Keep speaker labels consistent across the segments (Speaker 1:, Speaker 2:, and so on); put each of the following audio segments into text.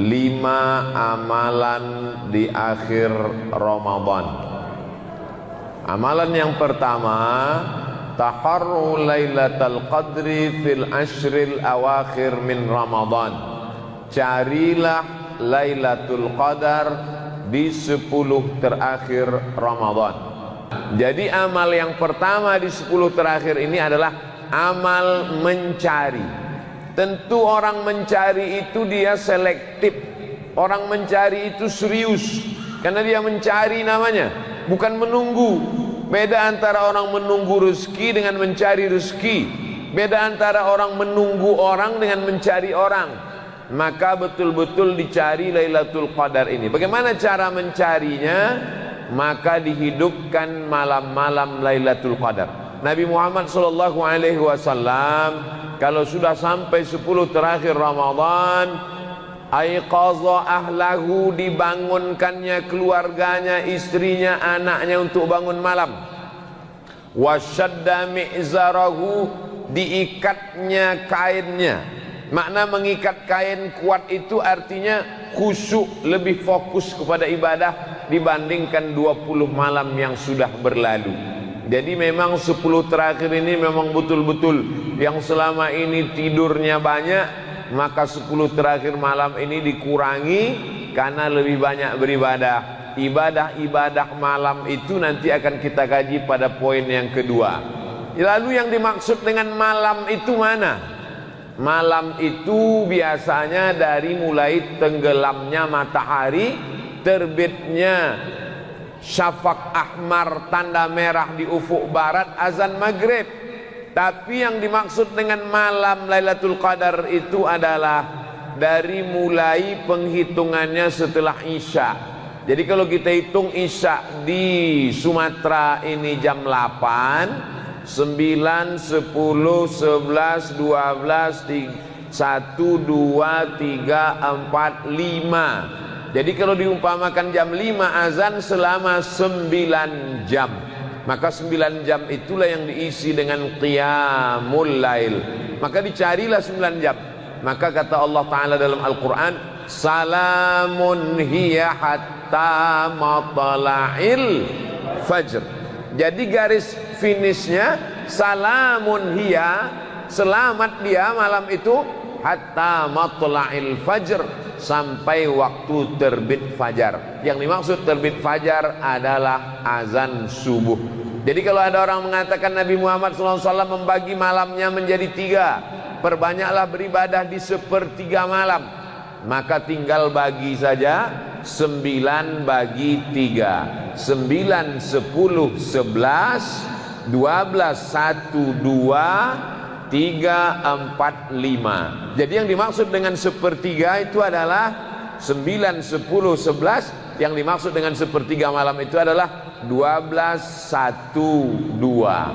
Speaker 1: 5 amalan di akhir Ramadan. Amalan yang pertama, taharru lailatul qadri fil ashril awakhir min Ramadan. Carilah Lailatul Qadar di 10 terakhir Ramadan. Jadi amal yang pertama di 10 terakhir ini adalah amal mencari. Tentu orang mencari itu dia selektif. Orang mencari itu serius, karena dia mencari namanya, bukan menunggu. Beda antara orang menunggu rezeki dengan mencari rezeki. Beda antara orang menunggu orang dengan mencari orang. Maka betul-betul dicari Lailatul Qadar ini. Bagaimana cara mencarinya? Maka dihidupkan malam-malam Lailatul Qadar. Nabi Muhammad SAW kalau sudah sampai 10 terakhir Ramadan, aiqaza ahlahu, dibangunkannya keluarganya, istrinya, anaknya untuk bangun malam. Wasyadda mi'zarahu, diikatnya kainnya. Makna mengikat kain kuat itu artinya khusyuk, lebih fokus kepada ibadah dibandingkan 20 malam yang sudah berlalu. Jadi memang 10 terakhir ini memang betul-betul yang selama ini tidurnya banyak, maka 10 terakhir malam ini dikurangi karena lebih banyak beribadah. Ibadah-ibadah malam itu nanti akan kita kaji pada poin yang kedua. Lalu yang dimaksud dengan malam itu mana? Malam itu biasanya dari mulai tenggelamnya matahari, terbitnya syafaq ahmar, tanda merah di ufuk barat, azan maghrib. Tapi yang dimaksud dengan malam Lailatul Qadar itu adalah dari mulai penghitungannya setelah Isya. Jadi kalau kita hitung Isya di Sumatera ini jam 8, 9, 10, 11, 12, 1, 2, 3, 4, 5. Jadi kalau diumpamakan jam 5 azan selama 9 jam, maka 9 jam itulah yang diisi dengan qiyamul lail. Maka dicarilah 9 jam. Maka kata Allah Ta'ala dalam Al-Quran, salamun hiya hatta matla'il fajr. Jadi garis finishnya salamun hiya, selamat dia malam itu, hatta matla'il fajr, sampai waktu terbit fajar. Yang dimaksud terbit fajar adalah azan subuh. Jadi kalau ada orang mengatakan Nabi Muhammad SAW membagi malamnya menjadi 3, perbanyaklah beribadah di 1/3 malam, maka tinggal bagi saja 9 bagi 3, 9, 10, 11, 12, 1, 2, 3, 4, 5. Jadi yang dimaksud dengan 1/3 itu adalah 9, 10, 11. Yang dimaksud dengan 1/3 malam itu adalah 12, 1, 2.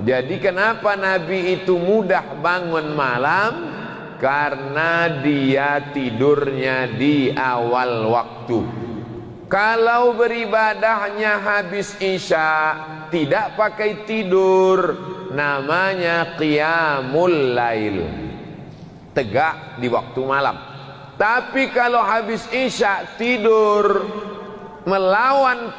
Speaker 1: Jadi kenapa Nabi itu mudah bangun malam? Karena dia tidurnya di awal waktu. Kalau beribadahnya habis Isya, tidak pakai tidur, namanya qiyamul lail, tegak di waktu malam. Tapi kalau habis Isya tidur, melawan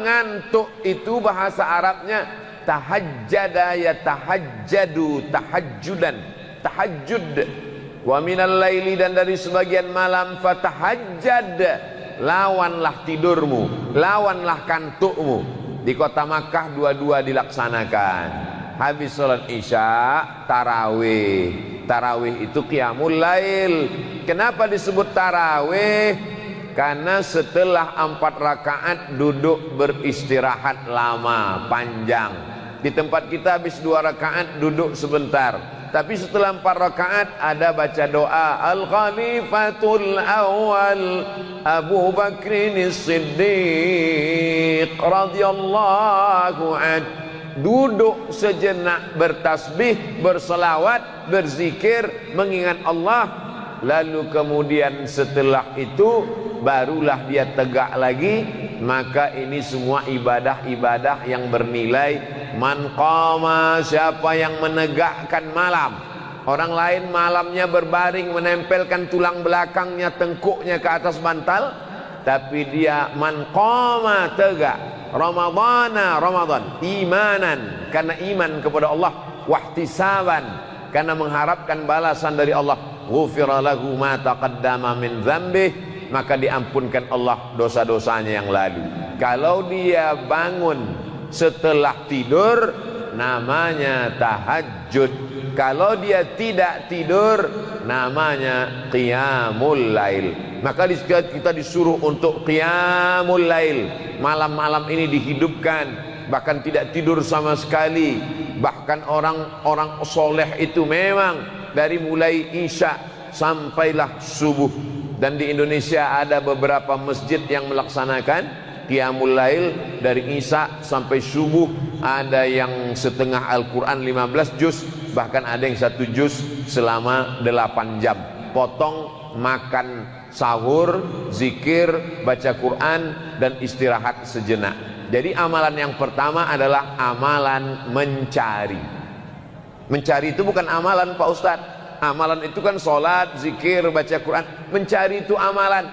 Speaker 1: ngantuk, itu bahasa Arabnya tahajjada yatahajjadu tahajjudan, tahajud. Wa minal laili, dan dari sebagian malam fatahajjad, lawanlah tidurmu, lawanlah kantukmu. Di kota Makkah dua-dua dilaksanakan. Habis sholat Isya tarawih. Tarawih itu qiyamul lail. Kenapa disebut tarawih? Karena setelah 4 rakaat duduk beristirahat lama, panjang. Di tempat kita habis 2 rakaat duduk sebentar. Tapi setelah 4 rakaat ada baca doa, Al-Khalifatul Awal Abu Bakrin Siddiq radhiyallahu anhu. Duduk sejenak bertasbih, berselawat, berzikir, mengingat Allah. Lalu kemudian setelah itu barulah dia tegak lagi. Maka ini semua ibadah-ibadah yang bernilai man qama, siapa yang menegakkan malam. Orang lain malamnya berbaring menempelkan tulang belakangnya, tengkuknya ke atas bantal, tapi dia man qama tegak Ramadan imanan, karena iman kepada Allah, wahtisaban, karena mengharapkan balasan dari Allah, ghufira lahu ma taqaddama min dzambih, maka diampunkan Allah dosa-dosanya yang lalu. Kalau dia bangun setelah tidur namanya tahajud. Kalau dia tidak tidur namanya qiyamul lail. Maka kita disuruh untuk qiyamul lail. Malam-malam ini dihidupkan, bahkan tidak tidur sama sekali. Bahkan orang-orang soleh itu memang dari mulai isya sampailah subuh. Dan di Indonesia ada beberapa masjid yang melaksanakan qiyamul lail dari isya sampai subuh. Ada yang setengah Al-Quran 15 juz, bahkan ada yang 1 juz selama 8 jam. Potong, makan, sahur, zikir, baca Quran, dan istirahat sejenak. Jadi amalan yang pertama adalah amalan mencari. Mencari itu bukan amalan Pak Ustadz. Amalan itu kan sholat, zikir, baca Quran. Mencari itu amalan.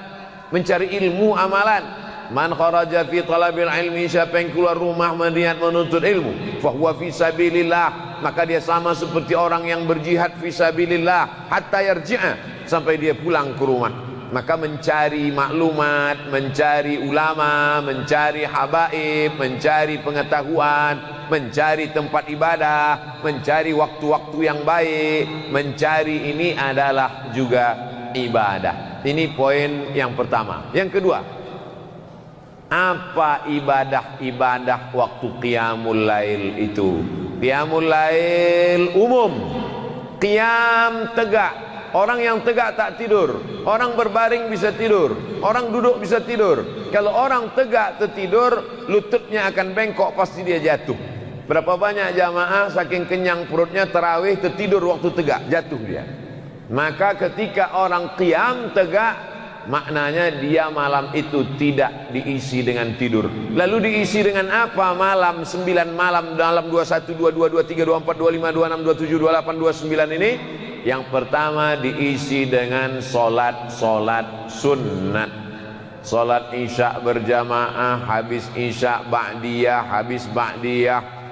Speaker 1: Mencari ilmu amalan. Man kharaja fi talabil ilmi, siapa yang keluar rumah meniat menuntut ilmu, fahuwa fi sabilillah, maka dia sama seperti orang yang berjihad fi sabilillah hatta yarji'a, sampai dia pulang ke rumah. Maka mencari maklumat, mencari ulama, mencari habaib, mencari pengetahuan, mencari tempat ibadah, mencari waktu-waktu yang baik, mencari ini adalah juga ibadah. Ini poin yang pertama. Yang kedua, apa ibadah-ibadah waktu qiyamul lail itu? Qiyamul lail umum, qiyam tegak. Orang yang tegak tak tidur, orang berbaring bisa tidur, orang duduk bisa tidur. Kalau orang tegak tertidur, lututnya akan bengkok, pasti dia jatuh. Berapa banyak jamaah saking kenyang perutnya tarawih tertidur waktu tegak, jatuh dia. Maka ketika orang qiyam tegak, maknanya dia malam itu tidak diisi dengan tidur. Lalu diisi dengan apa? Malam 9 malam dalam 21, 22, 23, 24, 25, 26, 27, 28, 29 ini. Yang pertama diisi dengan solat sunat. Solat isya berjamaah, habis isya ba'diyah, habis ba'diyah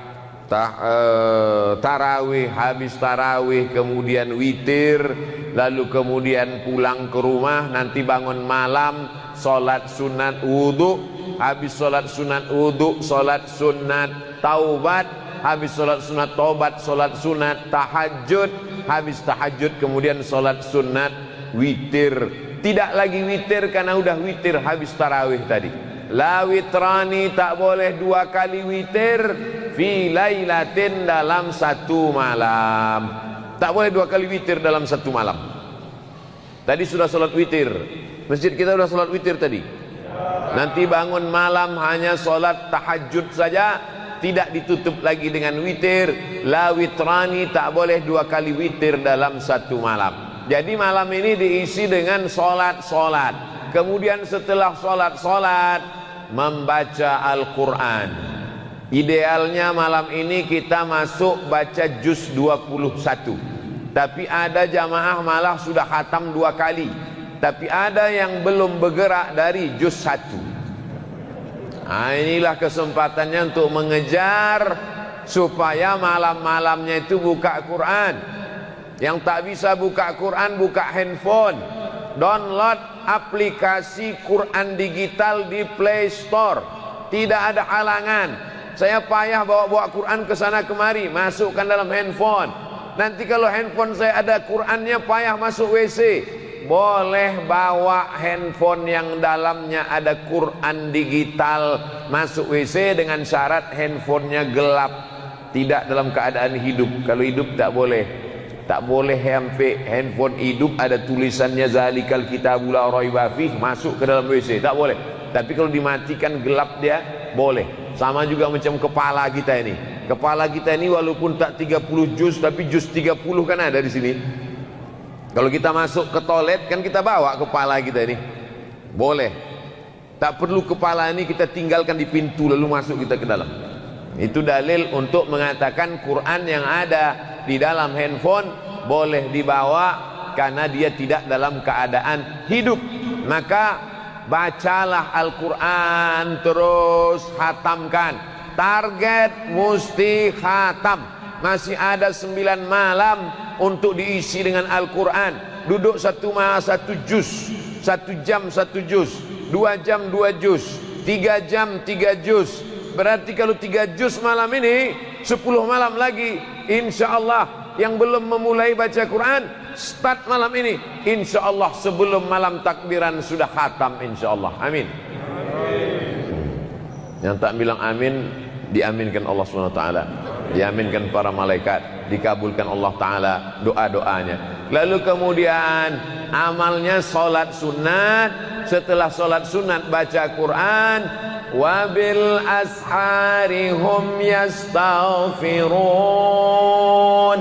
Speaker 1: tarawih, habis tarawih kemudian witir, lalu kemudian pulang ke rumah, nanti bangun malam solat sunat wudu, habis solat sunat wudu solat sunat taubat, habis solat sunat taubat solat sunat tahajud, habis tahajud kemudian solat sunat witir. Tidak lagi witir karena udah witir habis tarawih tadi. La witrani, tak boleh 2 kali witir fi lailatin, dalam 1 malam. Tak boleh 2 kali witir dalam 1 malam. Tadi sudah sholat witir, masjid kita sudah sholat witir tadi. Nanti bangun malam hanya sholat tahajud saja, tidak ditutup lagi dengan witir. La witrani, tak boleh 2 kali witir dalam 1 malam. Jadi malam ini diisi dengan sholat. Kemudian setelah sholat membaca Al-Quran. Idealnya malam ini kita masuk baca juz 21. Tapi ada jamaah malah sudah khatam 2 kali. Tapi ada yang belum bergerak dari juz 1. Nah, inilah kesempatannya untuk mengejar supaya malam-malamnya itu buka Quran. Yang tak bisa buka Quran, buka handphone. Download aplikasi Quran digital di Play Store. Tidak ada halangan. Saya payah bawa Quran ke sana kemari, masukkan dalam handphone. Nanti kalau handphone saya ada Qurannya, payah masuk WC. Boleh bawa handphone yang dalamnya ada Quran digital masuk WC dengan syarat handphonenya gelap, tidak dalam keadaan hidup. Kalau hidup tak boleh. Tak boleh handphone hidup ada tulisannya zalikal kitabul la raiba fih masuk ke dalam WC, tak boleh. Tapi kalau dimatikan gelap dia boleh. Sama juga macam kepala kita ini. Kepala kita ini walaupun tak 30 juz tapi juz 30 kan ada di sini. Kalau kita masuk ke toilet kan kita bawa kepala kita ini. Boleh. Tak perlu kepala ini kita tinggalkan di pintu lalu masuk kita ke dalam. Itu dalil untuk mengatakan Quran yang ada di dalam handphone boleh dibawa karena dia tidak dalam keadaan hidup. Maka bacalah Al-Quran terus, khatamkan. Target mesti khatam. Masih ada 9 malam untuk diisi dengan Al-Quran. Duduk 1 malam 1 juz, 1 jam 1 juz, 2 jam 2 juz, 3 jam 3 juz. Berarti kalau 3 juz malam ini, 10 malam lagi, insya Allah yang belum memulai baca Quran, start malam ini, insya Allah sebelum malam takbiran sudah khatam, insya Allah. Amin. Yang tak bilang amin, diaminkan Allah SWT, diaminkan para malaikat, dikabulkan Allah Ta'ala doa-doanya. Lalu kemudian amalnya sholat sunat. Setelah sholat sunat baca Quran. Wabil ashari hum yastaghfirun,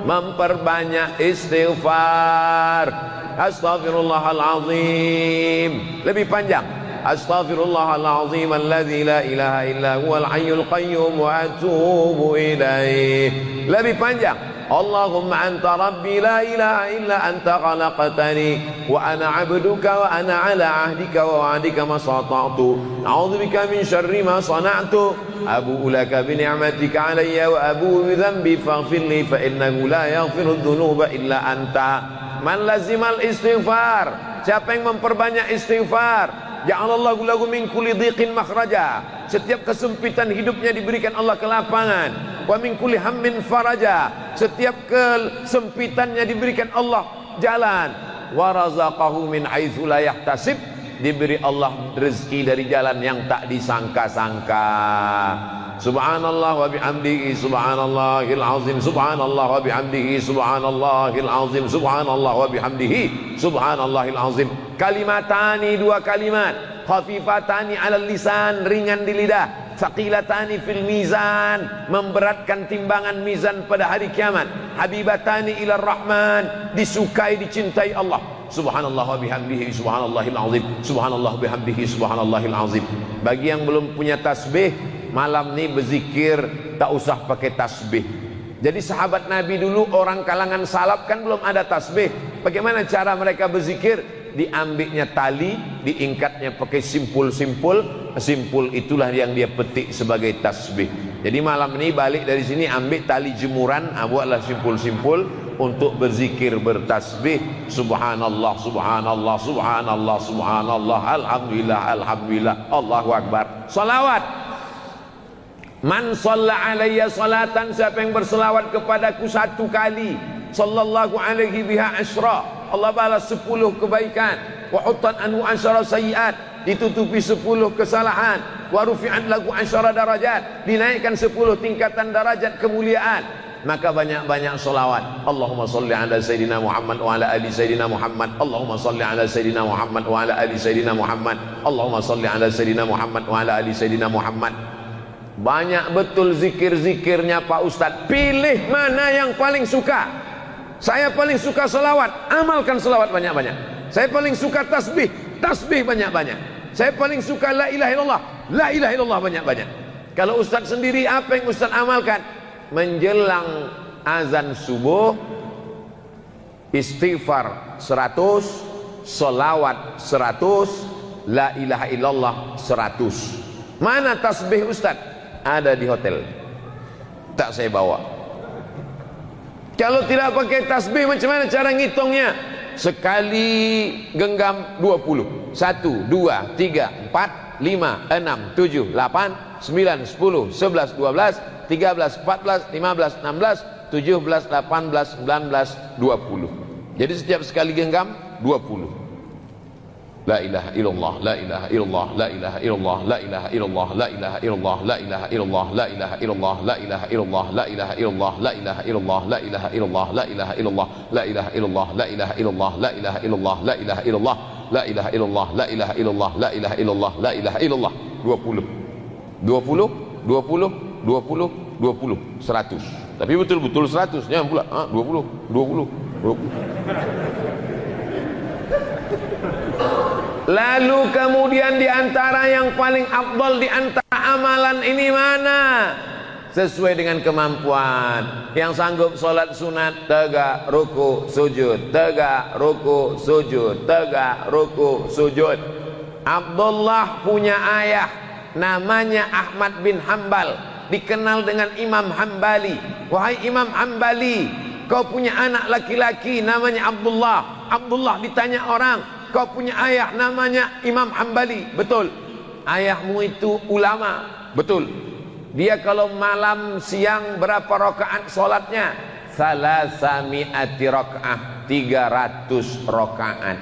Speaker 1: memperbanyak istighfar. Astaghfirullahalazim, lebih panjang. Astaghfirullahalazim alladzi la ilaha illa huwal hayyul qayyum wa atubu ilaih. Lebih panjang. Allahumma anta rabbi la ilaha illa anta khalaqtani wa ana abduka wa ana ala ahdika wa wa'dika mastata'tu a'udzubika min syarri ma sana'tu abu'u laka bi ni'matika alayya wa abu'u bi dhanbi faghfir li fa innahu la yaghfiru dhunuba illa anta. Man lazimal istighfar, siapa yang memperbanyak istighfar, ja'alallahu lahu min kulli dhiqin makhraja, setiap kesempitan hidupnya diberikan Allah kelapangan. Wa min kulli hammin faraja, setiap kesempitannya diberikan Allah jalan. Wa razaqahu min haitsu la yahtasib, diberi Allah rezeki dari jalan yang tak disangka-sangka. Subhanallah wa bihamdihi subhanallahil azim, subhanallah wa bihamdihi subhanallahil azim, subhanallah wa bihamdihi subhanallahil azim. Kalimatani, 2 kalimat, khafifatani 'alal lisan, ringan di lidah, saqilatani fil mizan, memberatkan timbangan mizan pada hari kiamat, habibatani ilar rahman, disukai dicintai Allah. Subhanallah wa bihamdihi subhanallahil azim, subhanallah bihamdihi subhanallahil azim. Bagi yang belum punya tasbih, malam ini berzikir tak usah pakai tasbih. Jadi sahabat Nabi dulu, orang kalangan salaf kan belum ada tasbih. Bagaimana cara mereka berzikir? Diambilnya tali, diingkatnya pakai simpul-simpul, simpul itulah yang dia petik sebagai tasbih. Jadi malam ini balik dari sini, ambil tali jemuran, buatlah simpul-simpul untuk berzikir, bertasbih. Subhanallah, subhanallah, subhanallah, subhanallah, alhamdulillah, alhamdulillah, Allahu akbar. Salawat. Man shalla alayya salatan, siapa yang berselawat kepadaku 1 kali, sallallahu alaihi biha asyra, Allah balas 10 kebaikan. Wa huttan anhu asyara sayyiat, ditutupi 10 kesalahan. Wa rufi'at lahu asyara darajat, dinaikkan 10 tingkatan darajat kemuliaan. Maka banyak-banyak selawat. Allahumma salli ala sayyidina Muhammad wa ala ali sayyidina Muhammad. Allahumma salli ala sayyidina Muhammad wa ala ali sayyidina Muhammad. Allahumma salli ala sayyidina Muhammad wa ala ali sayyidina Muhammad. Banyak betul zikir-zikirnya Pak Ustadz. Pilih mana yang paling suka. Saya paling suka selawat, amalkan selawat banyak-banyak. Saya paling suka tasbih, tasbih banyak-banyak. Saya paling suka la ilaha illallah, la ilaha illallah banyak-banyak. Kalau Ustadz sendiri, apa yang Ustadz amalkan? Menjelang azan subuh, istighfar 100, selawat 100, la ilaha illallah 100. Mana tasbih Ustadz? Ada di hotel, tak saya bawa. Kalau tidak pakai tasbih, macam mana cara ngitungnya? Sekali genggam 20. 1, 2, 3, 4, 5, 6, 7, 8, 9, 10, 11, 12, 13, 14, 15, 16, 17, 18, 19, 20. Jadi setiap sekali genggam 20. La ilaha illallah, la ilaha illallah, la ilaha illallah, la ilaha illallah, la ilaha illallah, la ilaha illallah, la ilaha illallah, la ilaha illallah, la ilaha illallah, la ilaha illallah, la ilaha illallah, la ilaha illallah, la ilaha illallah, la ilaha illallah, la ilaha illallah, la ilaha illallah, la ilaha illallah, la ilaha illallah, la ilaha illallah, la ilaha illallah. 20, 20, 20, 20, 20, 100. Tapi betul-betul 100, jangan pula 20, 20, 20. Lalu kemudian di antara yang paling afdal di antara amalan ini mana? sesuai dengan kemampuan. Yang sanggup sholat sunat, tegak, ruku, sujud, tegak, ruku, sujud, tegak, ruku, sujud. Abdullah punya ayah namanya Ahmad bin Hambal, dikenal dengan Imam Hambali. Wahai Imam Hambali, kau punya anak laki-laki namanya Abdullah. Abdullah ditanya orang, kau punya ayah namanya Imam Hambali. Betul. Ayahmu itu ulama. Betul. Dia kalau malam siang berapa rakaat sholatnya? Salasami'ati rakaat, 300 rakaat.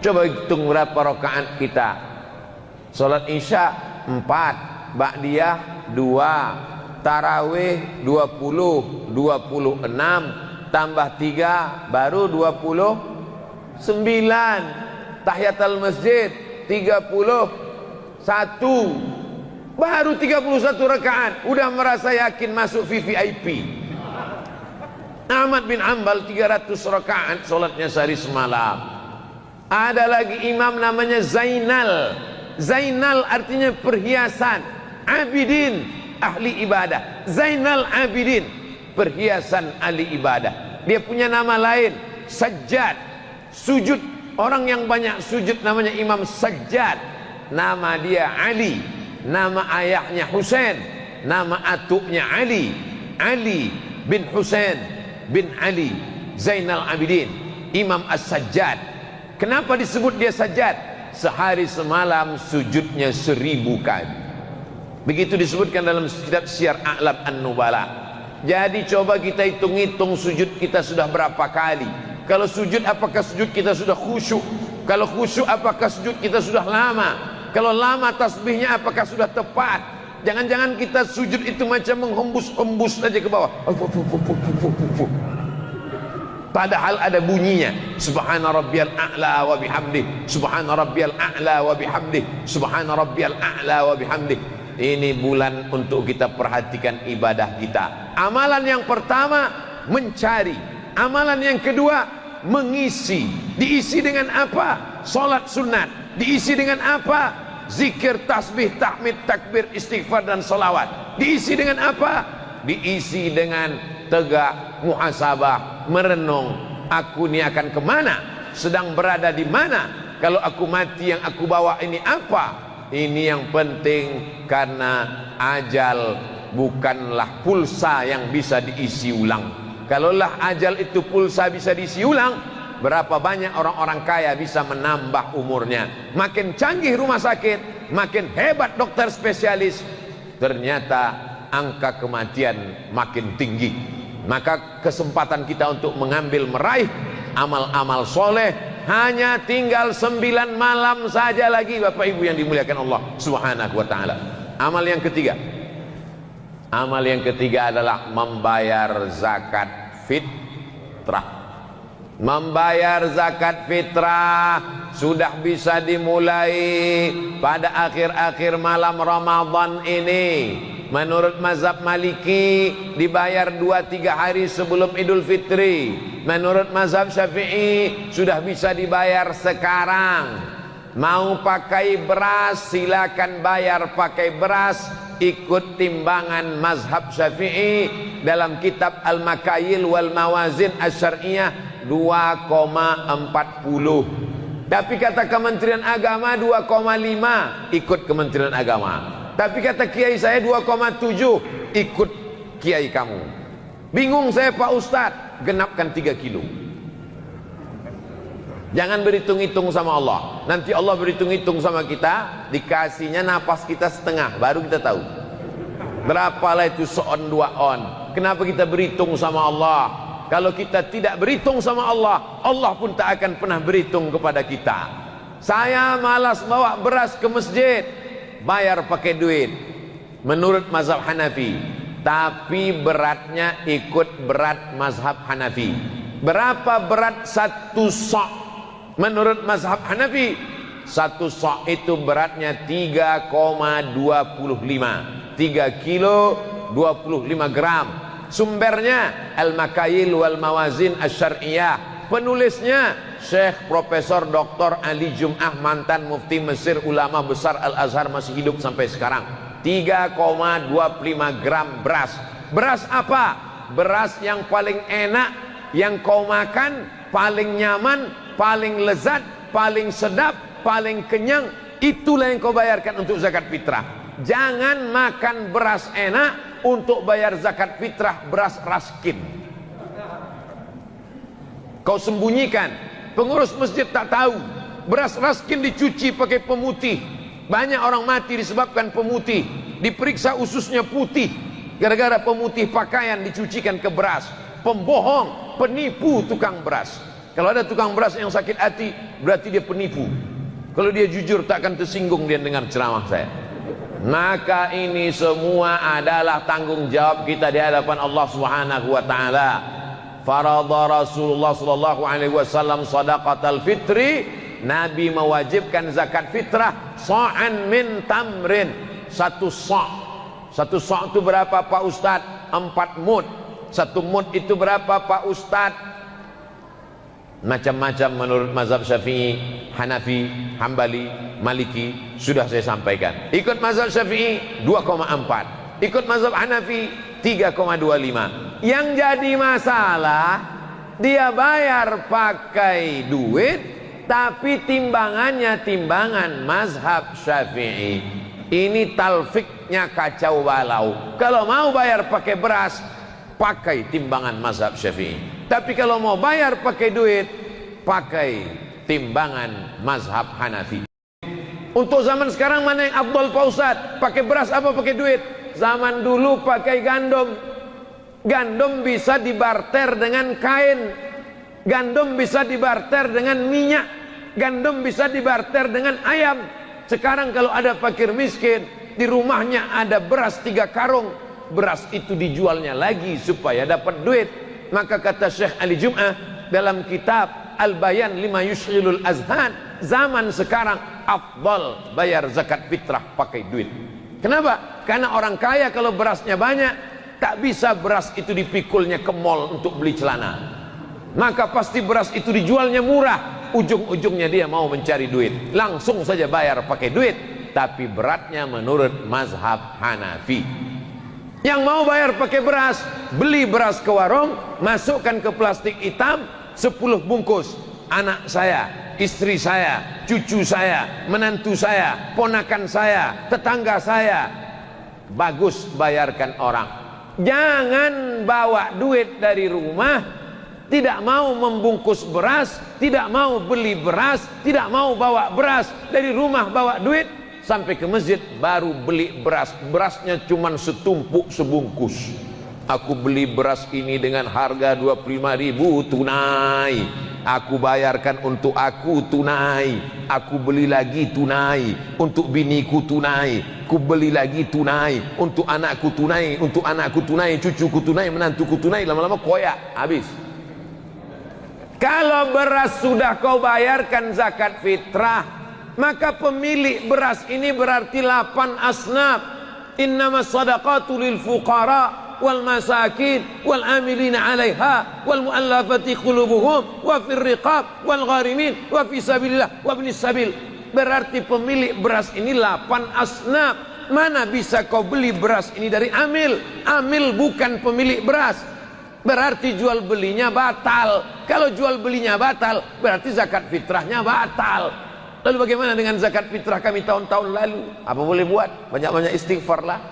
Speaker 1: Coba hitung berapa rakaat kita. Sholat isya 4, ba'diyah 2, tarawih 20, 26 tambah 3 baru 29, tahiyatul masjid 31, baru 31 rakaat udah merasa yakin masuk VVIP. Ahmad bin Hanbal 300 rakaat sholatnya sehari semalam. Ada lagi imam namanya Zainal. Zainal artinya perhiasan, Abidin ahli ibadah. Zainal Abidin, perhiasan ahli ibadah. Dia punya nama lain Sajjad, sujud. Orang yang banyak sujud namanya Imam Sajjad. Nama dia Ali, nama ayahnya Husain, nama atuknya Ali, Ali bin Husain bin Ali Zainal Abidin, Imam As-Sajjad. Kenapa disebut dia Sajjad? Sehari semalam sujudnya 1000 kali. Begitu disebutkan dalam kitab Syiar A'lam An-Nubala. Jadi coba kita hitung-hitung sujud kita sudah berapa kali. Kalau sujud apakah sujud kita sudah khusyuk? Kalau khusyuk apakah sujud kita sudah lama? Kalau lama tasbihnya apakah sudah tepat? Jangan-jangan kita sujud itu macam menghembus-hembus saja ke bawah. Padahal ada bunyinya. Subhana rabbiyal a'la wa bihamdih, subhana rabbiyal a'la wa bihamdih, subhana rabbiyal a'la wa bihamdih. Ini bulan untuk kita perhatikan ibadah kita. Amalan yang pertama mencari, amalan yang kedua mengisi. Diisi dengan apa? Salat sunat. Diisi dengan apa? Zikir, tasbih, tahmid, takbir, istighfar dan salawat. Diisi dengan apa? Diisi dengan tegak, muhasabah, merenung. Aku ini akan kemana? Sedang berada di mana? Kalau aku mati yang aku bawa ini apa? Ini yang penting, karena ajal bukanlah pulsa yang bisa diisi ulang. Kalaulah ajal itu pulsa bisa diisi ulang, berapa banyak orang-orang kaya bisa menambah umurnya. Makin canggih rumah sakit, makin hebat dokter spesialis, ternyata angka kematian makin tinggi. Maka kesempatan kita untuk mengambil meraih amal-amal soleh hanya tinggal 9 malam saja lagi, Bapak Ibu yang dimuliakan Allah Subhanahu wa ta'ala. Amal yang ketiga, amal yang ketiga adalah membayar zakat fitrah. Membayar zakat fitrah sudah bisa dimulai pada akhir-akhir malam Ramadan ini. Menurut mazhab Maliki dibayar 2-3 hari sebelum Idul Fitri. Menurut mazhab Syafi'i sudah bisa dibayar sekarang. Mau pakai beras silakan bayar pakai beras, ikut timbangan mazhab Syafi'i dalam kitab Al-Makayil wal Mawazin Asy-Syar'iyyah 2,40. Tapi kata Kementerian Agama 2,5, ikut Kementerian Agama. Tapi kata kiai saya 2,7, ikut kiai kamu. Bingung saya Pak Ustadz, genapkan 3 kilo. Jangan berhitung-hitung sama Allah. Nanti Allah berhitung-hitung sama kita, dikasihnya napas kita setengah, baru kita tahu berapalah itu seon 2 on. Kenapa kita berhitung sama Allah? Kalau kita tidak berhitung sama Allah, Allah pun tak akan pernah berhitung kepada kita. Saya malas bawa beras ke masjid, bayar pakai duit menurut mazhab Hanafi, tapi beratnya ikut berat mazhab Hanafi. Berapa berat 1 sa'? Menurut mazhab Hanafi 1 sa' itu beratnya 3,25, 3 kilo 25 gram. Sumbernya Al-Makayil wal Mawazin Asy-Syar'iyyah. Penulisnya Syekh Profesor Dr. Ali Jum'ah, mantan mufti Mesir, ulama besar Al-Azhar, masih hidup sampai sekarang. 3,25 gram beras. Beras apa? Beras yang paling enak, yang kau makan paling nyaman, paling lezat, paling sedap, paling kenyang. Itulah yang kau bayarkan untuk zakat fitrah. Jangan makan beras enak untuk bayar zakat fitrah beras raskin. Kau sembunyikan, pengurus masjid tak tahu. Beras raskin dicuci pakai pemutih. Banyak orang mati disebabkan pemutih. Diperiksa ususnya putih gara-gara pemutih pakaian dicucikan ke beras. Pembohong, penipu tukang beras. Kalau ada tukang beras yang sakit hati, berarti dia penipu. Kalau dia jujur, tak akan tersinggung dia dengar ceramah saya. Maka ini semua adalah tanggung jawab kita di hadapan Allah Subhanahu wa taala. Faradha Rasulullah sallallahu alaihi wasallam shadaqatal fitri. Nabi mewajibkan zakat fitrah sa'an min tamrin. Satu sa' itu berapa Pak Ustaz? 4 mud. 1 mud itu berapa Pak Ustaz? Macam-macam menurut mazhab Syafi'i, Hanafi, Hambali, Maliki. Sudah saya sampaikan. Ikut mazhab Syafi'i 2,4, ikut mazhab Hanafi 3,25. Yang jadi masalah, dia bayar pakai duit, tapi timbangannya timbangan mazhab Syafi'i. Ini talfiknya kacau balau. Kalau mau bayar pakai beras, pakai timbangan mazhab Syafi'i. Tapi kalau mau bayar pakai duit, pakai timbangan mazhab Hanafi. Untuk zaman sekarang mana yang afdal Pak Ustaz? Pakai beras apa pakai duit? Zaman dulu pakai gandum. Gandum bisa dibarter dengan kain. Gandum bisa dibarter dengan minyak. Gandum bisa dibarter dengan ayam. Sekarang kalau ada fakir miskin, di rumahnya ada beras 3 karung, beras itu dijualnya lagi supaya dapat duit. Maka kata Syekh Ali Jum'ah dalam kitab Al-Bayan lima yushghilul azhan, zaman sekarang afdal bayar zakat fitrah pakai duit. Kenapa? Karena orang kaya kalau berasnya banyak, tak bisa beras itu dipikulnya ke mall untuk beli celana. Maka pasti beras itu dijualnya murah. Ujung-ujungnya dia mau mencari duit. Langsung saja bayar pakai duit. Tapi beratnya menurut mazhab Hanafi. Yang mau bayar pakai beras, beli beras ke warung, masukkan ke plastik hitam 10 bungkus. Anak saya, istri saya, cucu saya, menantu saya, ponakan saya, tetangga saya. Bagus bayarkan orang. Jangan bawa duit dari rumah, tidak mau membungkus beras, tidak mau beli beras, tidak mau bawa beras dari rumah, bawa duit sampai ke masjid baru beli beras. Berasnya cuma setumpuk sebungkus. Aku beli beras ini dengan harga 25.000 tunai. Aku bayarkan untuk aku tunai. Aku beli lagi tunai. Untuk biniku tunai. Ku beli lagi tunai. Untuk anakku tunai. Untuk anakku tunai. Cucuku tunai. Menantuku tunai. Lama-lama koyak. Habis. Kalau beras sudah kau bayarkan zakat fitrah, maka pemilik beras ini berarti 8 asnaf. Innamas sadaqatu lil fuqara wal masakin wal amilina 'alaiha wal mu'allafati qulubuhum wa fir riqab wal gharimin wa fi sabilillah wa ibnis sabil. Berarti pemilik beras ini 8 asnaf. Mana bisa kau beli beras ini dari amil? Amil bukan pemilik beras. Berarti jual belinya batal. Kalau jual belinya batal, berarti zakat fitrahnya batal. Lalu bagaimana dengan zakat fitrah kami tahun-tahun lalu? Apa boleh buat? Banyak-banyak istighfar lah.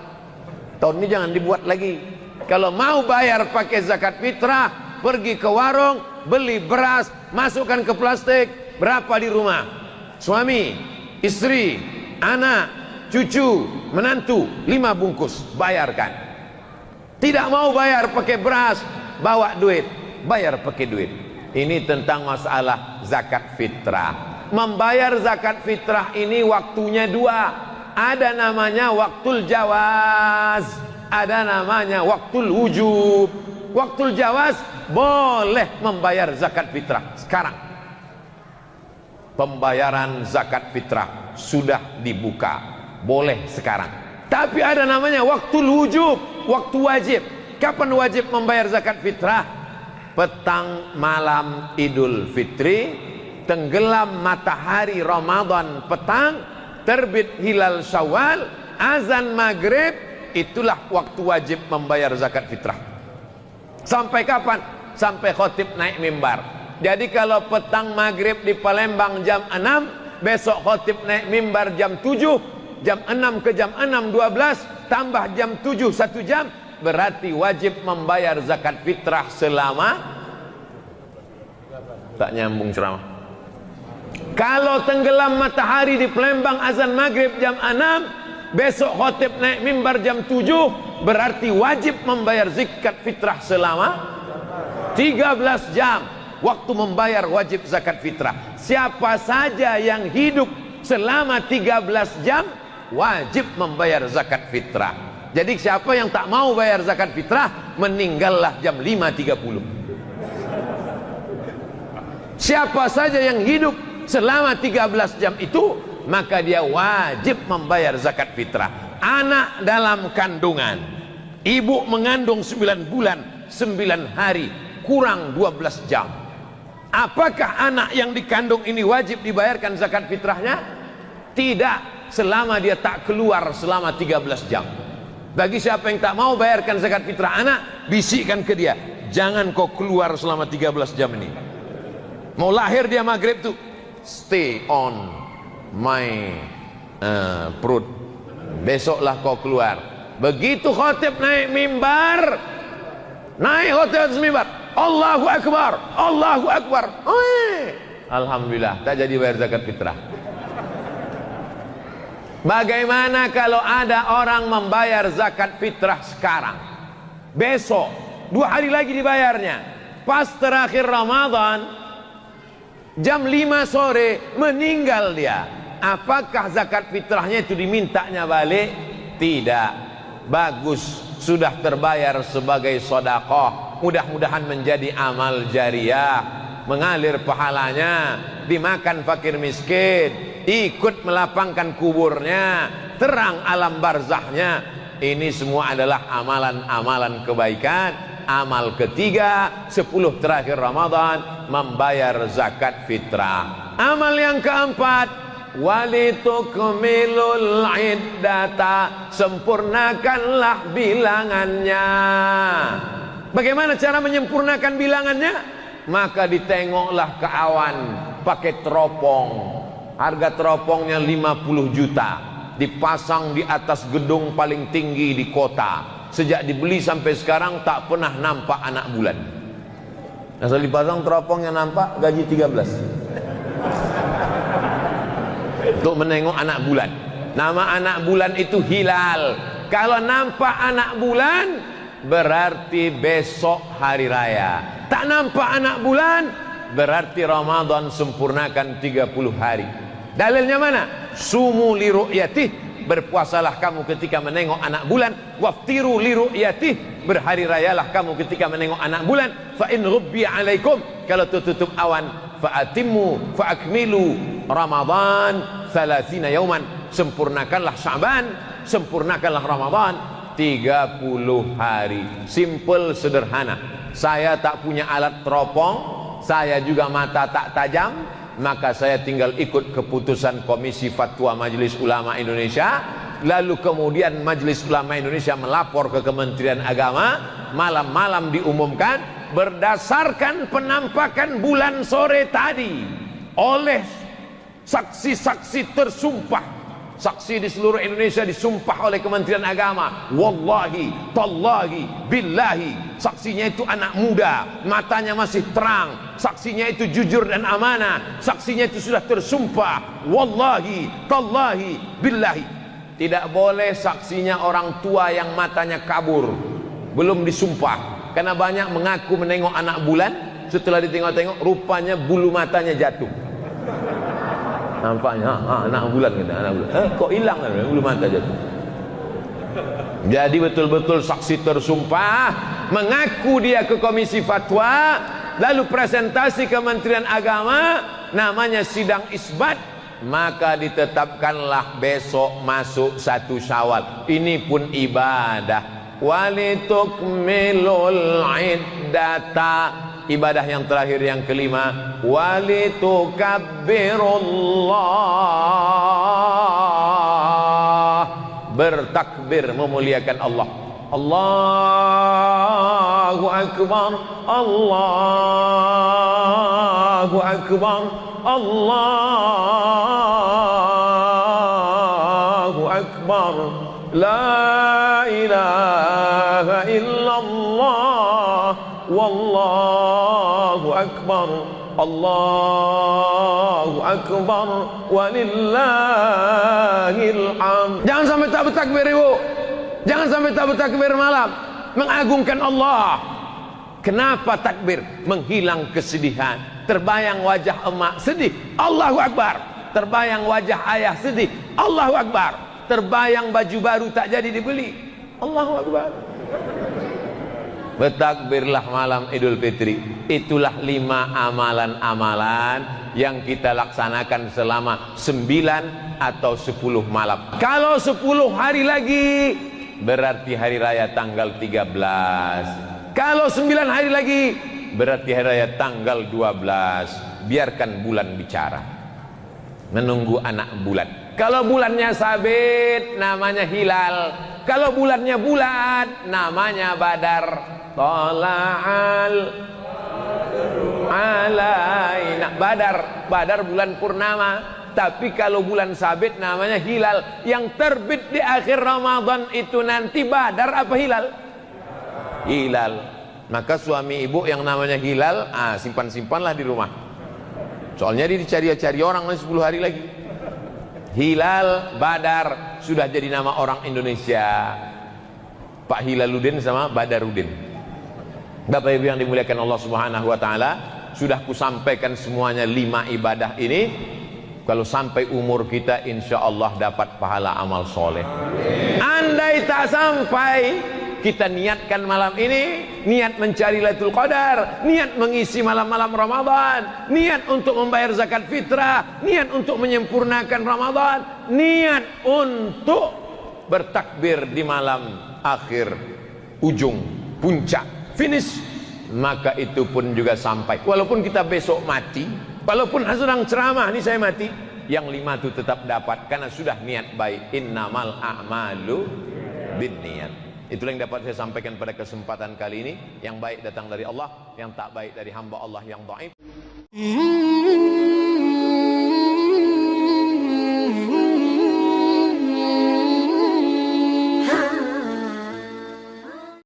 Speaker 1: Tahun ini jangan dibuat lagi. Kalau mau bayar pakai zakat fitrah, pergi ke warung, beli beras, masukkan ke plastik. Berapa di rumah? Suami, istri, anak, cucu, menantu, 5 bungkus, bayarkan. Tidak mau bayar pakai beras, bawa duit, bayar pakai duit. Ini tentang masalah zakat fitrah. Membayar zakat fitrah ini waktunya 2. Ada namanya waktul jawaz, ada namanya waktul wujub. Waktul jawaz boleh membayar zakat fitrah sekarang. Pembayaran zakat fitrah sudah dibuka, boleh sekarang. Tapi ada namanya waktul wujub, waktu wajib. Kapan wajib membayar zakat fitrah? Petang malam Idul Fitri, tenggelam matahari Ramadan petang, terbit hilal Syawal, azan maghrib, itulah waktu wajib membayar zakat fitrah. Sampai kapan? Sampai khotib naik mimbar. Jadi kalau petang maghrib di Palembang jam 6, besok khotib naik mimbar jam 7, jam 6 ke jam 6 12, tambah jam 7 1 jam, berarti wajib membayar zakat fitrah selama, tak nyambung ceramah. Kalau tenggelam matahari di Palembang azan maghrib jam 6, besok khotib naik mimbar jam 7, berarti wajib membayar zakat fitrah selama 13 jam. Waktu membayar wajib zakat fitrah. Siapa saja yang hidup selama 13 jam wajib membayar zakat fitrah. Jadi siapa yang tak mau bayar zakat fitrah, meninggallah jam 5.30. Siapa saja yang hidup selama 13 jam itu, maka dia wajib membayar zakat fitrah. Anak dalam kandungan, ibu mengandung 9 bulan 9 hari kurang 12 jam. Apakah anak yang dikandung ini wajib dibayarkan zakat fitrahnya? Tidak, selama dia tak keluar selama 13 jam. Bagi siapa yang tak mau bayarkan zakat fitrah anak, bisikkan ke dia, jangan kau keluar selama 13 jam ini. Mau lahir dia maghrib tuh, stay on my perut, besoklah kau keluar. Begitu khotib naik mimbar, naik khotib atas mimbar, Allahu Akbar, Allahu Akbar, alhamdulillah, tak jadi bayar zakat fitrah. Bagaimana kalau ada orang membayar zakat fitrah sekarang, besok 2 hari lagi dibayarnya, pas terakhir Ramadan jam 5 sore meninggal dia, apakah zakat fitrahnya itu dimintanya balik? Tidak. Bagus, sudah terbayar sebagai sedekah. Mudah-mudahan menjadi amal jariah, mengalir pahalanya, dimakan fakir miskin, ikut melapangkan kuburnya, terang alam barzahnya. Ini semua adalah amalan-amalan kebaikan. Amal ketiga, 10 terakhir Ramadan, membayar zakat fitrah. Amal yang keempat, walitukmilul iddata, sempurnakanlah bilangannya. Bagaimana cara menyempurnakan bilangannya? Maka ditengoklah ke awan pakai teropong. Harga teropongnya 50 juta, dipasang di atas gedung paling tinggi di kota. Sejak dibeli sampai sekarang tak pernah nampak anak bulan. Asal dipasang teropongnya nampak, gaji 13 untuk menengok anak bulan. Nama anak bulan itu hilal. Kalau nampak anak bulan, berarti besok hari raya. Tak nampak anak bulan, berarti Ramadan sempurnakan 30 hari. Dalilnya mana? Sumu li ru'yatih, berpuasalah kamu ketika menengok anak bulan. Waftiru li ru'yatih, berhari rayalah kamu ketika menengok anak bulan. Fa in ghubbiya alaikum, kalau tertutup awan, fa atimmu fa akmilu Ramadan 30 yauman, sempurnakanlah Sya'ban, sempurnakanlah Ramadan 30 hari. Simple, sederhana. Saya tak punya alat teropong, saya juga mata tak tajam, maka saya tinggal ikut keputusan Komisi Fatwa Majelis Ulama Indonesia. Lalu kemudian Majelis Ulama Indonesia melapor ke Kementerian Agama, malam-malam diumumkan berdasarkan penampakan bulan sore tadi oleh saksi-saksi tersumpah. Saksi di seluruh Indonesia disumpah oleh Kementerian Agama. Wallahi, tallahi, billahi. Saksinya itu anak muda, matanya masih terang. Saksinya itu jujur dan amanah. Saksinya itu sudah tersumpah. Wallahi, tallahi, billahi. Tidak boleh saksinya orang tua yang matanya kabur, belum disumpah. Karena banyak mengaku menengok anak bulan, setelah ditengok-tengok rupanya bulu matanya jatuh. Nampaknya anak bulan kita, anak bulan. Kok hilang kan bulu mata jatuh. Jadi betul-betul saksi tersumpah, mengaku dia ke Komisi Fatwa, lalu presentasi Kementerian Agama, namanya sidang isbat, maka ditetapkanlah besok masuk 1 Syawal. Ini pun ibadah. Walitukmilul iddata, ibadah yang terakhir yang kelima, walitukabbirullah, bertakbir memuliakan Allah. Allahu Akbar, Allahu Akbar, Allahu Akbar, la ilaha illallah, wallahu akbar, Allahu akbar, walillahil hamd. Jangan sampai tak bertakbir, Ibu. Jangan sampai tak bertakbir malam, mengagungkan Allah. Kenapa takbir? Menghilang kesedihan. Terbayang wajah emak sedih, Allahu Akbar. Terbayang wajah ayah sedih, Allahu Akbar. Terbayang baju baru tak jadi dibeli, Allahu Akbar. Bertakbirlah malam Idul Fitri. Itulah 5 amalan-amalan yang kita laksanakan selama 9 atau 10 malam. Kalau 10 hari lagi berarti hari raya tanggal 13. Kalau 9 hari lagi berarti hari raya tanggal 12. Biarkan bulan bicara. Menunggu anak bulan. Kalau bulannya sabit namanya hilal. Kalau bulannya bulat namanya badar. Tala'al alaina. Badar bulan purnama. Tapi kalau bulan sabit namanya hilal. Yang terbit di akhir Ramadan itu nanti badar apa hilal? Hilal. Maka suami ibu yang namanya hilal, simpan-simpanlah di rumah. Soalnya dia dicari-cari orang 10 hari lagi. Hilal, badar sudah jadi nama orang Indonesia. Pak Hilaluddin sama Badarudin. Bapak Ibu yang dimuliakan Allah Subhanahu wa taala, sudah kusampaikan semuanya 5 ibadah ini. Kalau sampai umur kita insya Allah dapat pahala amal soleh. Andai tak sampai, kita niatkan malam ini, niat mencari Lailatul Qadar, niat mengisi malam-malam Ramadan, niat untuk membayar zakat fitrah, niat untuk menyempurnakan Ramadan, niat untuk bertakbir di malam akhir, ujung, puncak, finish, maka itu pun juga sampai. Walaupun kita besok mati, walaupun sedang ceramah ini saya mati, yang 5 itu tetap dapat karena sudah niat baik. Innamal a'malu binniyat. Itulah yang dapat saya sampaikan pada kesempatan kali ini. Yang baik datang dari Allah, yang tak baik dari hamba Allah yang dhaif.